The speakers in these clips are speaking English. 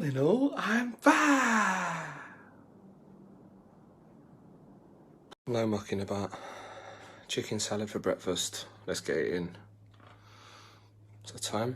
I'm back. No mucking about. Chicken salad for breakfast. Let's get it in. What's the time?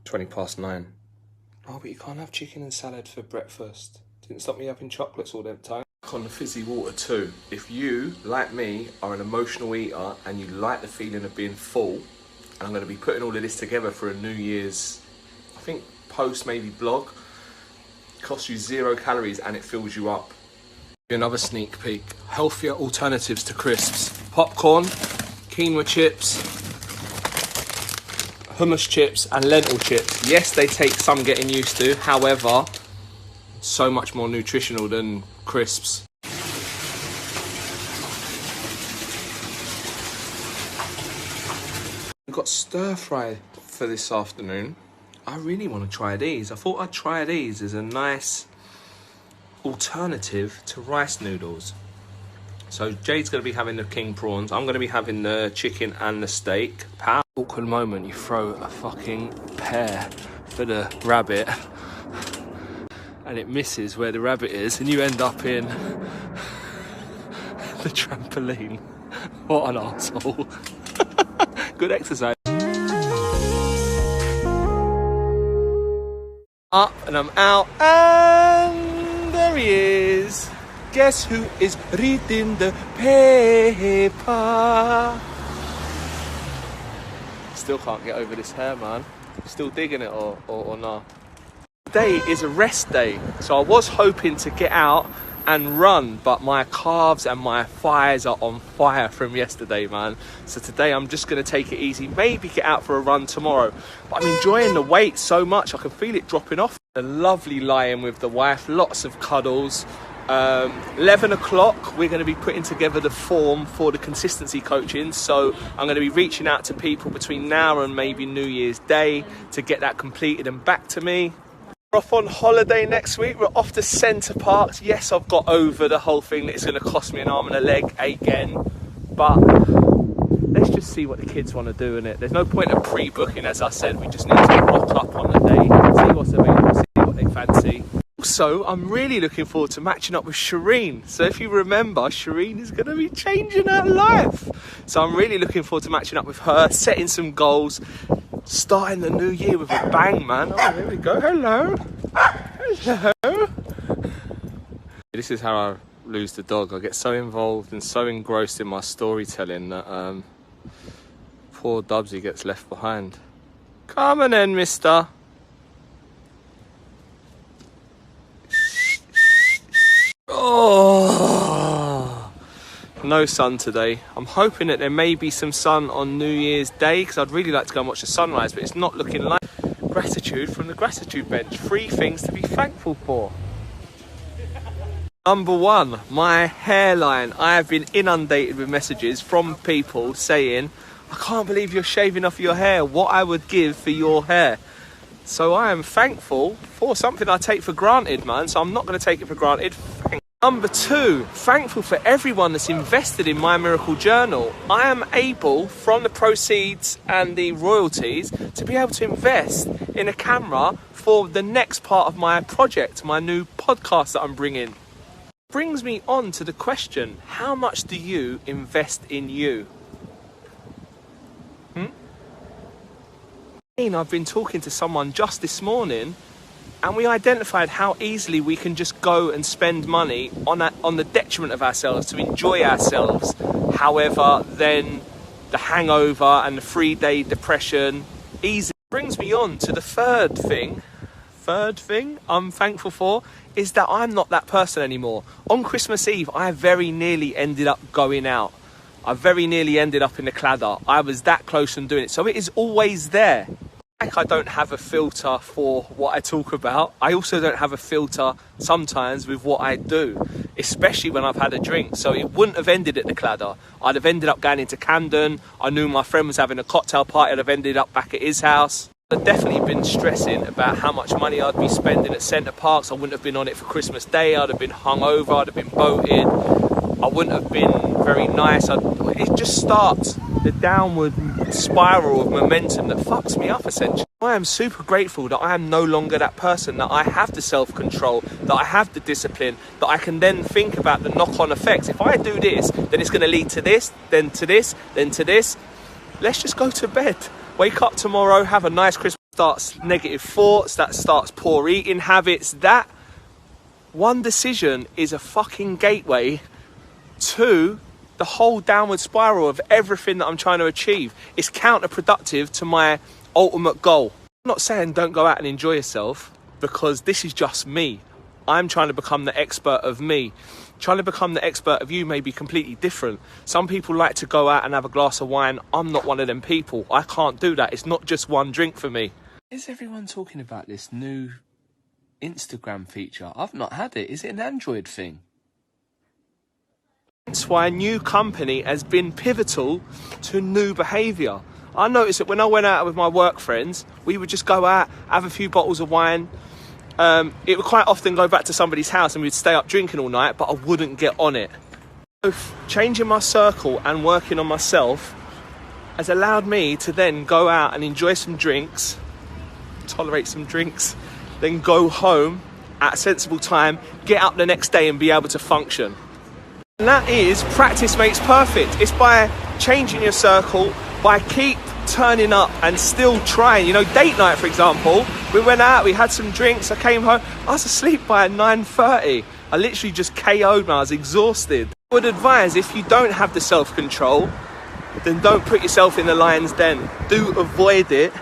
9:20. Oh, but you can't have chicken and salad for breakfast. Didn't stop me having chocolates all that time. On the fizzy water too. If you, like me, are an emotional eater and you like the feeling of being full, I'm going to be putting all of this together for a New Year's, I think, post maybe blog. It costs you 0 calories and it fills you up. Another sneak peek. Healthier alternatives to crisps. Popcorn, quinoa chips, hummus chips and lentil chips. Yes, they take some getting used to. However, so much more nutritional than crisps. We've got stir fry for this afternoon. I really want to try these. I thought I'd try these as a nice alternative to rice noodles. So Jade's going to be having the king prawns. I'm going to be having the chicken and the steak. Awkward moment, you throw a fucking pear for the rabbit and it misses where the rabbit is and you end up in the trampoline. What an arsehole. Good exercise. Up and I'm out and there he is. Guess who is reading the paper? Still can't get over this hair, man. Still digging it or not? Today is a rest day, so I was hoping to get out and run, but my calves and my thighs are on fire from yesterday, man. So today I'm just going to take it easy, maybe get out for a run tomorrow. But I'm enjoying the weight so much, I can feel it dropping off. A lovely lie-in with the wife, lots of cuddles. 11 o'clock, we're going to be putting together the form for the consistency coaching. So I'm going to be reaching out to people between now and maybe New Year's Day to get that completed and back to me. We're off on holiday next week. We're off to Center Parcs. Yes, I've got over the whole thing that it's going to cost me an arm and a leg again, but let's just see what the kids want to do in it. There's no point of pre-booking, as I said. We just need to rock up on the day, see what's available, see what they fancy. Also, I'm really looking forward to matching up with Shireen. So if you remember, Shireen is going to be changing her life. So I'm really looking forward to matching up with her, setting some goals, starting the new year with a bang, man. Oh, there we go. Hello. Hello. This is how I lose the dog. I get so involved and so engrossed in my storytelling that poor Dubsy gets left behind. Come on then, mister. Oh, no sun today. I'm hoping that there may be some sun on New Year's Day because I'd really like to go and watch the sunrise, but it's not looking like. Gratitude from the gratitude bench. 3 things to be thankful for. Number 1, my hairline. I have been inundated with messages from people saying, I can't believe you're shaving off your hair. What I would give for your hair. So I am thankful for something I take for granted, man. So I'm not going to take it for granted. Number 2, thankful for everyone that's invested in My Miracle Journal. I am able, from the proceeds and the royalties, to be able to invest in a camera for the next part of my project, my new podcast that I'm bringing. Brings me on to the question, how much do you invest in you? I've been talking to someone just this morning and we identified how easily we can just go and spend money on the detriment of ourselves to enjoy ourselves. However, then the hangover and the 3-day depression easily brings me on to the third thing I'm thankful for is that I'm not that person anymore. On Christmas Eve, I very nearly ended up going out. I very nearly ended up in the Cladder. I was that close from doing it. So it is always there. Like I don't have a filter for what I talk about. I also don't have a filter sometimes with what I do, especially when I've had a drink. So it wouldn't have ended at the Cladder. I'd have ended up going into Camden. I knew my friend was having a cocktail party. I'd have ended up back at his house. I'd definitely been stressing about how much money I'd be spending at Center Parcs. I wouldn't have been on it for Christmas Day. I'd have been hungover. I'd have been boated. I wouldn't have been very nice. It just starts the downward spiral of momentum that fucks me up essentially. I am super grateful that I am no longer that person, that I have the self-control, that I have the discipline, that I can then think about the knock-on effects. If I do this, then it's going to lead to this, then to this, then to this. Let's just go to bed. Wake up tomorrow, have a nice Christmas, starts negative thoughts, that starts poor eating habits. That one decision is a fucking gateway to the whole downward spiral of everything that I'm trying to achieve. It's counterproductive to my ultimate goal. I'm not saying don't go out and enjoy yourself, because this is just me. I'm trying to become the expert of me. Trying to become the expert of you may be completely different. Some people like to go out and have a glass of wine. I'm not one of them people. I can't do that. It's not just one drink for me. Is everyone talking about this new Instagram feature? I've not had it. Is it an Android thing? That's why a new company has been pivotal to new behaviour. I noticed that when I went out with my work friends, we would just go out, have a few bottles of wine. It would quite often go back to somebody's house and we'd stay up drinking all night, but I wouldn't get on it. Both changing my circle and working on myself has allowed me to then go out and enjoy some drinks, tolerate some drinks, then go home at a sensible time, get up the next day and be able to function. And that is practice makes perfect. It's by changing your circle, by keep turning up and still trying. You know, date night, for example, we went out, we had some drinks, I came home, I was asleep by 9:30. I literally just KO'd, man, I was exhausted. I would advise, if you don't have the self-control, then don't put yourself in the lion's den. Do avoid it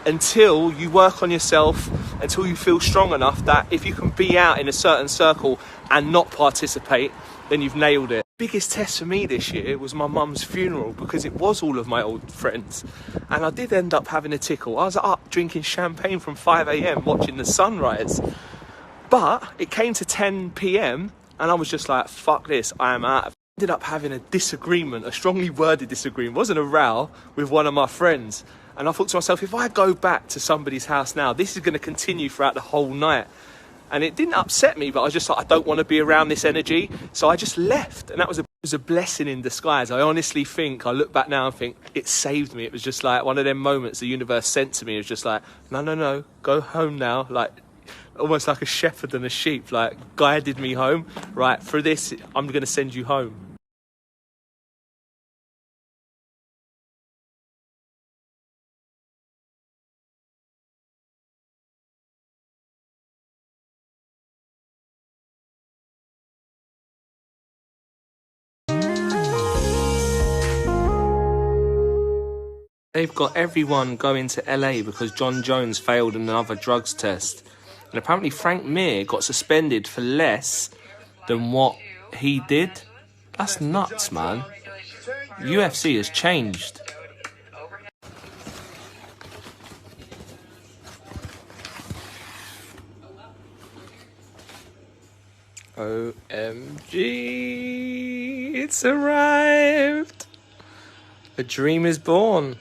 until you work on yourself, until you feel strong enough that if you can be out in a certain circle and not participate, then you've nailed it. The biggest test for me this year was my mum's funeral, because it was all of my old friends. And I did end up having a tickle. I was up drinking champagne from 5 a.m. watching the sunrise. But it came to 10 p.m. and I was just like, fuck this, I am out. I ended up having a disagreement, a strongly worded disagreement. It wasn't a row, with one of my friends. And I thought to myself, if I go back to somebody's house now, this is going to continue throughout the whole night. And it didn't upset me, but I was just like, I don't want to be around this energy. So I just left. And that was a blessing in disguise. I honestly think, I look back now and think, it saved me. It was just like one of them moments the universe sent to me. It was just like, no, go home now. Like, almost like a shepherd and a sheep, like guided me home. Right, for this, I'm going to send you home. They've got everyone going to LA because John Jones failed another drugs test. And apparently Frank Mir got suspended for less than what he did. That's nuts, man. UFC has changed. OMG, it's arrived. A dream is born.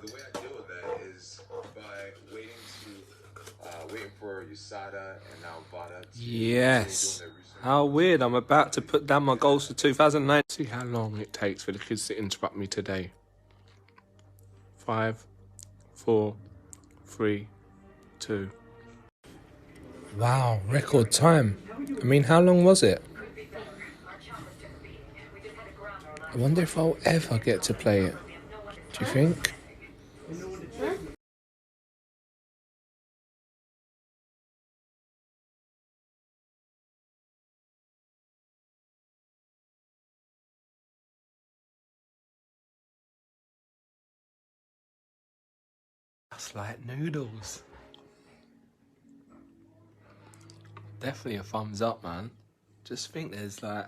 The way I deal with that is by waiting for USADA and now VADA to Yes. How weird. I'm about to put down my goals for 2009. See how long it takes for the kids to interrupt me today. 5, 4, 3, 2. Wow, record time. I mean, how long was it? I wonder if I'll ever get to play it. Do you think? That's like noodles. Definitely a thumbs up, man. Just think there's like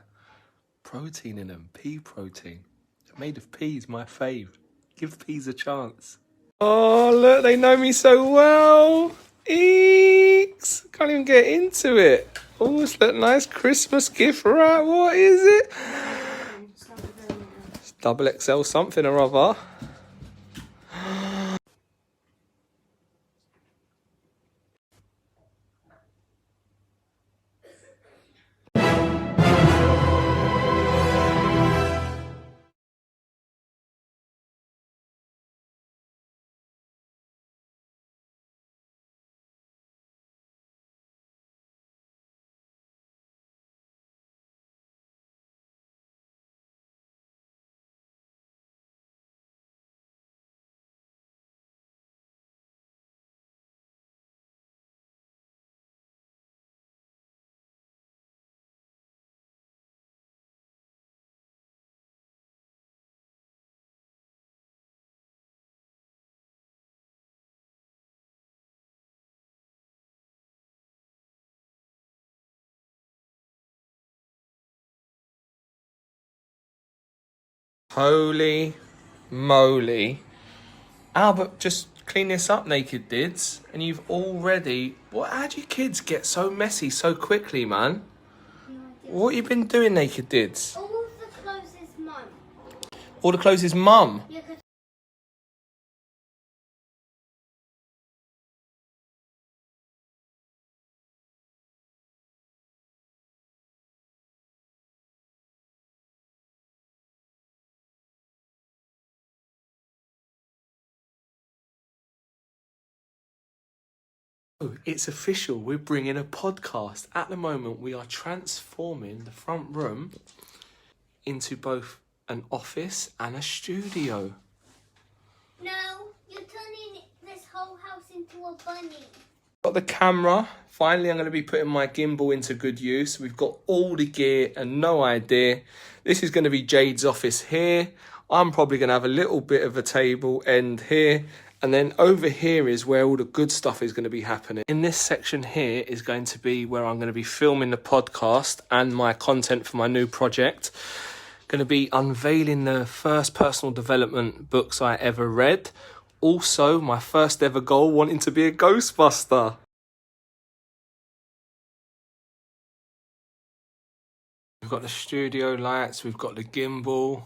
protein in them, pea protein. They're made of peas, my fave. Give peas a chance. Oh, look, they know me so well. Eeks! Can't even get into it. Oh, it's that nice Christmas gift, right? What is it? It's double XL something or other. Holy moly. Albert, just clean this up, Naked Dids. And you've already... How do you kids get so messy so quickly, man? What you been doing, Naked Dids? All of the clothes is mum. All the clothes is mum. Yeah, 'cause It's official. We're bringing a podcast. At the moment, we are transforming the front room into both an office and a studio. no, you're turning this whole house into a bunny. Got the camera. Finally, I'm going to be putting my gimbal into good use. We've got all the gear and no idea. This is going to be Jade's office here. I'm probably going to have a little bit of a table end here. And then over here is where all the good stuff is going to be happening. In this section here is going to be where I'm going to be filming the podcast and my content for my new project. Going to be unveiling the first personal development books I ever read. Also, my first ever goal, wanting to be a Ghostbuster. We've got the studio lights, we've got the gimbal,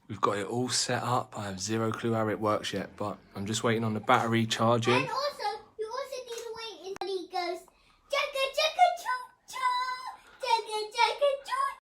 we've got it all set up. I have zero clue how it works yet, but I'm just waiting on the battery charging. And also, you also need to wait until he goes, Jacka, Jacka, Choo, Choo, Jacka, Jacka, Choo.